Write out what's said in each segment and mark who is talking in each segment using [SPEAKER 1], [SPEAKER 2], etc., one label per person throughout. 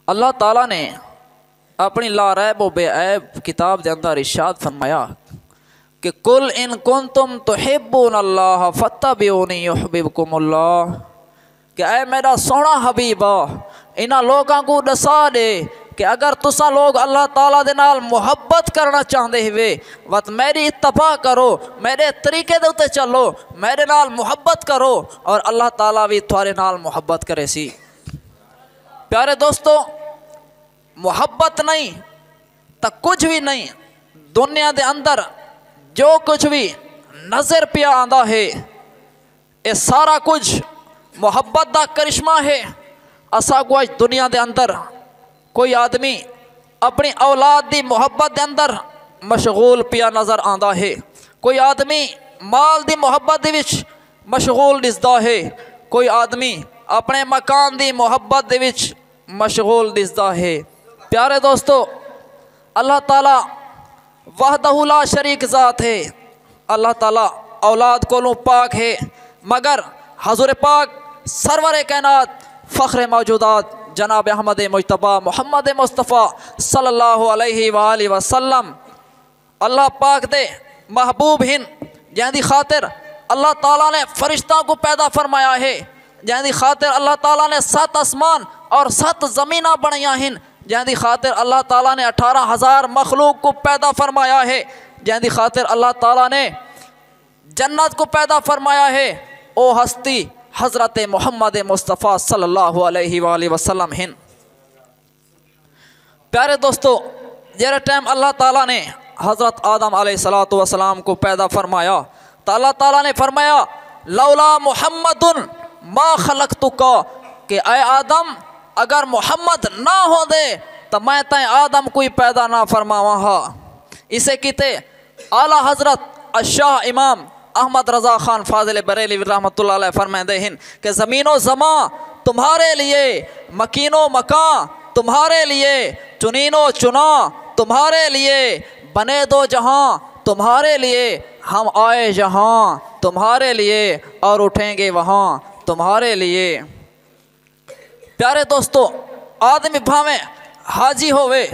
[SPEAKER 1] اللہ تعالیٰ نے اپنی لا ریب و بے عیب کتاب دے اندر ارشاد فرمایا کہ کل ان کنتم تحبون اللہ فاتبعونی یحببکم اللہ، کہ اے میرا سونا حبیبا انہاں لوگاں کو دسا دے کہ اگر تساں لوگ اللہ تعالیٰ دے نال محبت کرنا چاہتے ہوئے وقت میری اتباع کرو، میرے طریقے دے اتے چلو، میرے نال محبت کرو اور اللہ تعالیٰ بھی تھوڑے نال محبت کرے سی۔ پیارے دوستو، محبت نہیں تو کچھ بھی نہیں۔ دنیا دے اندر جو کچھ بھی نظر پیا آندا ہے یہ سارا کچھ محبت دا کرشمہ ہے۔ اسا کو دنیا دے اندر کوئی آدمی اپنی اولاد دی محبت دے اندر مشغول پیا نظر آندا ہے، کوئی آدمی مال دی محبت دے وچ مشغول دسدا ہے، کوئی آدمی اپنے مکان دی محبت دے وچ مشغول دسدا ہے۔ پیارے دوستو، اللہ تعالیٰ وحدہ لا شریک ذات ہے، اللہ تعالیٰ اولاد کو پاک ہے، مگر حضور پاک سرور کائنات فخر موجودات جناب احمد مجتبیٰ محمد مصطفیٰ صلی اللہ علیہ وآلہ وسلم اللہ پاک دے محبوب ہن، جہاں دی خاطر اللہ تعالیٰ نے فرشتوں کو پیدا فرمایا ہے، جہاں دی خاطر اللہ تعالیٰ نے 7 آسمان اور 7 زمینہ بنایا ہن، جہاں دی خاطر اللہ تعالیٰ نے 18,000 مخلوق کو پیدا فرمایا ہے، جہاں دی خاطر اللہ تعالیٰ نے جنت کو پیدا فرمایا ہے، او ہستی حضرت محمد مصطفیٰ صلی اللہ علیہ وآلہ وسلم ہن۔ پیارے دوستو، جیرے ٹائم اللہ تعالیٰ نے حضرت آدم علیہ السلام کو پیدا فرمایا تو اللہ تعالیٰ نے فرمایا لولا محمد ما خلقتک، کہ اے آدم اگر محمد نہ ہو دے تو میں تائیں آدم کوئی پیدا نہ فرماواں ہا۔ اسے کہتے اعلیٰ حضرت الشاہ امام احمد رضا خان فاضل بریلوی رحمۃ اللہ علیہ فرمائے ہیں کہ زمین و زمان تمہارے لیے، مکین و مکان تمہارے لیے، چنین و چنا تمہارے لیے، بنے دو جہاں تمہارے لیے، ہم آئے جہاں تمہارے لیے اور اٹھیں گے وہاں تمہارے لیے۔ پیارے دوستو، آدمی بھاویں حاجی ہوئے،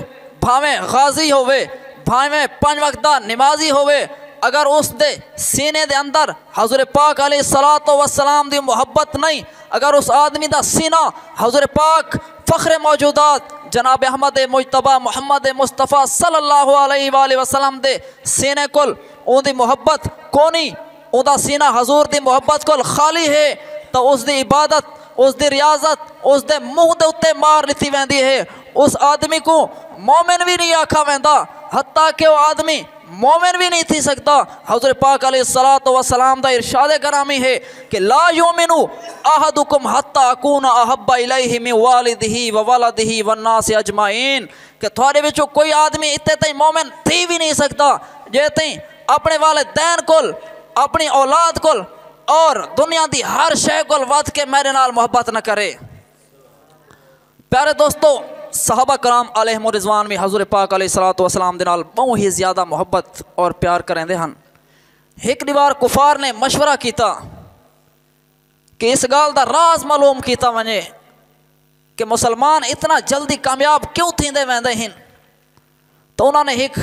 [SPEAKER 1] بھاویں غازی ہوئے، بھاویں 5 وقت دا نمازی ہوئے، اگر اس دے سینے دے اندر حضور پاک علیہ السلام دی محبت نہیں، اگر اس آدمی دا سینہ حضور پاک فخر موجودات جناب احمد مجتبیٰ محمد مصطفیٰ صلی اللہ علیہ وآلہ وسلم دے سینے کل اون دی محبت کونی، اون دا سینہ حضور دی محبت کل خالی ہے تو اس دی عبادت، اس دی ریاضت اس دے منہ دے اتے مار لیتی ویندی ہے۔ اس آدمی کو مومن بھی نہیں آکھا ویندا، حتیٰ کہ وہ آدمی مومن بھی نہیں تھی سکتا۔ حضور پاک علیہ السلام دا ارشاد گرامی ہے کہ لا یومن احدکم حتی اکون احب الیہ من والدہ وولدہ والناس اجمعین، کہ تھوڑے وچوں کوئی آدمی اتے تائیں مومن تھی بھی نہیں سکتا جے تائیں اپنے والدین کول، اپنی اولاد کول اور دنیا دی ہر شے کول ود کے میرے نال محبت نہ کرے۔ پیارے دوستو، صحابہ کرام علیہم الرضوان میں حضور پاک علیہ السلام دے نال بہت ہی زیادہ محبت اور پیار کریں دے ہن۔ ایک دیوار کفار نے مشورہ کیتا کہ اس گال دا راز معلوم کیتا ونجے کہ مسلمان اتنا جلدی کامیاب کیوں تھیندے ویندے ہن، تو انہوں نے ایک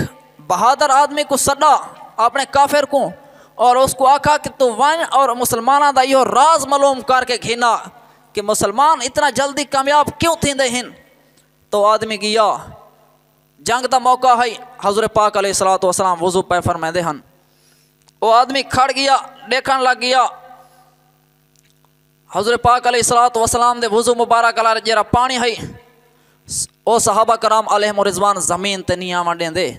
[SPEAKER 1] بہادر آدمی کو سڈا اپنے کافر کو اور اس کو آکھا کہ تو ون اور مسلمانہ دا یہ راز معلوم کر کے گھینا کہ مسلمان اتنا جلدی کامیاب کیوں تھیندے ہن۔ تو آدمی گیا، جنگ دا موقع ہے، حضور پاک علیہ السلام وضو پہ فرمائے ہن، وہ آدمی کھڑ گیا، دیکھن لگ گیا حضور پاک علیہ السلام دے وضو مبارک علیہ جیرا پانی ہے، وہ صحابہ کرام علیہم الرضوان زمین تے نہیں آوان دیں دے،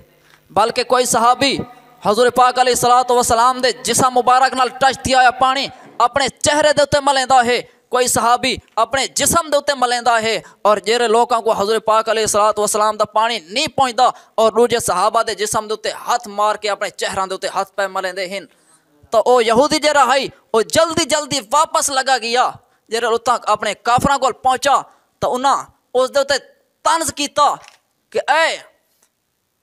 [SPEAKER 1] بلکہ کوئی صحابی حضور پاک علیہ السلام دے جسم مبارک نال ٹچ تھی آیا پانی اپنے چہرے دے اتے ملیندا ہے، کوئی صحابی اپنے جسم دے اتے ملیندا ہے، اور جیرے لوگوں کو حضور پاک علیہ السلام دا پانی نہیں پہنچدا اور دوجے صحابہ دے جسم دے اتے ہاتھ مار کے اپنے چہران دے اتے ہاتھ پہ ملیندے ہن۔ تو او یہودی جیرا ہے وہ جلدی واپس لگا گیا، جیرے اتنا اپنے کافراں کول پہنچا تو انہاں اس دے اتے طنز کیتا کہ اے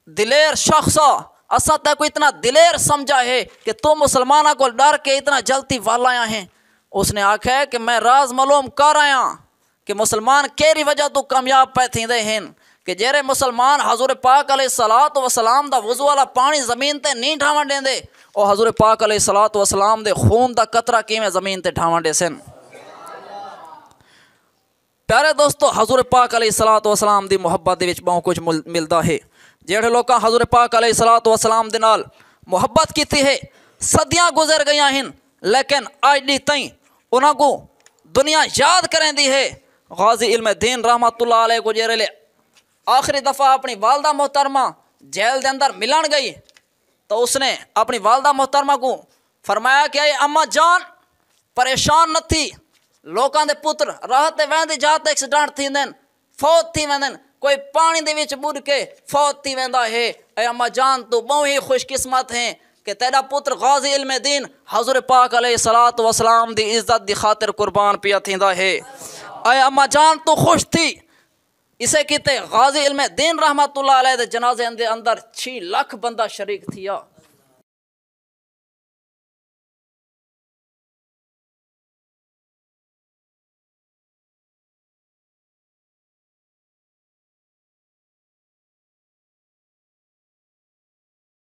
[SPEAKER 1] دلیر شخصا، اسا تے کو اتنا دلیر سمجھا ہے کہ تو مسلمانہ کو ڈر کے اتنا جلدی والا آیا ہیں۔ اس نے آکھا ہے کہ میں راز معلوم کر آیا کہ مسلمان کیری وجہ تو کامیاب پہ تھیندے ہیں کہ جیرے مسلمان حضور پاک علیہ الصلوۃ والسلام دا وضو والا پانی زمین تے نہیں ڈھاون دیندے اور حضور پاک علیہ الصلوۃ والسلام دے خون دا قطرہ کیویں زمین تے ڈھاون دے سن۔ پیارے دوستو، حضور پاک علیہ الصلوۃ والسلام دی محبت دے وچ بہت کچھ ملدا ہے۔ جڑے لوکاں حضور پاک علیہ الصلوۃ والسلام دے نال محبت کیتی ہے، صدیاں گزر گئیاں ہیں، لیکن اج دی تائیں انہاں کو دنیا یاد کریں دی ہے۔ غازی علم دین رحمت اللہ علیہ کو جیرے لے آخری دفعہ اپنی والدہ محترمہ جیل دے اندر ملن گئی تو اس نے اپنی والدہ محترمہ کو فرمایا کہ اے اماں جان پریشان نہ تھی، لوکاں دے پتر راہ تے ویندے جاتے ایکسیڈنٹ تھیندن، فوت تھی ویندن، کوئی پانی دے وچ بڑھ کے فوت تھی ویندا ہے۔ اے اماں جان تو بہت ہی خوش قسمت ہیں کہ تیرا پتر غازی علم دین حضور پاک علیہ الصلوۃ والسلام دی عزت دی خاطر قربان پیا تھیندا ہے۔ اے اماں جان تو خوش تھی، اسے کہتے غازی علم دین رحمت اللہ علیہ دے جنازے اندر 6 لاکھ بندہ شریک تھیا۔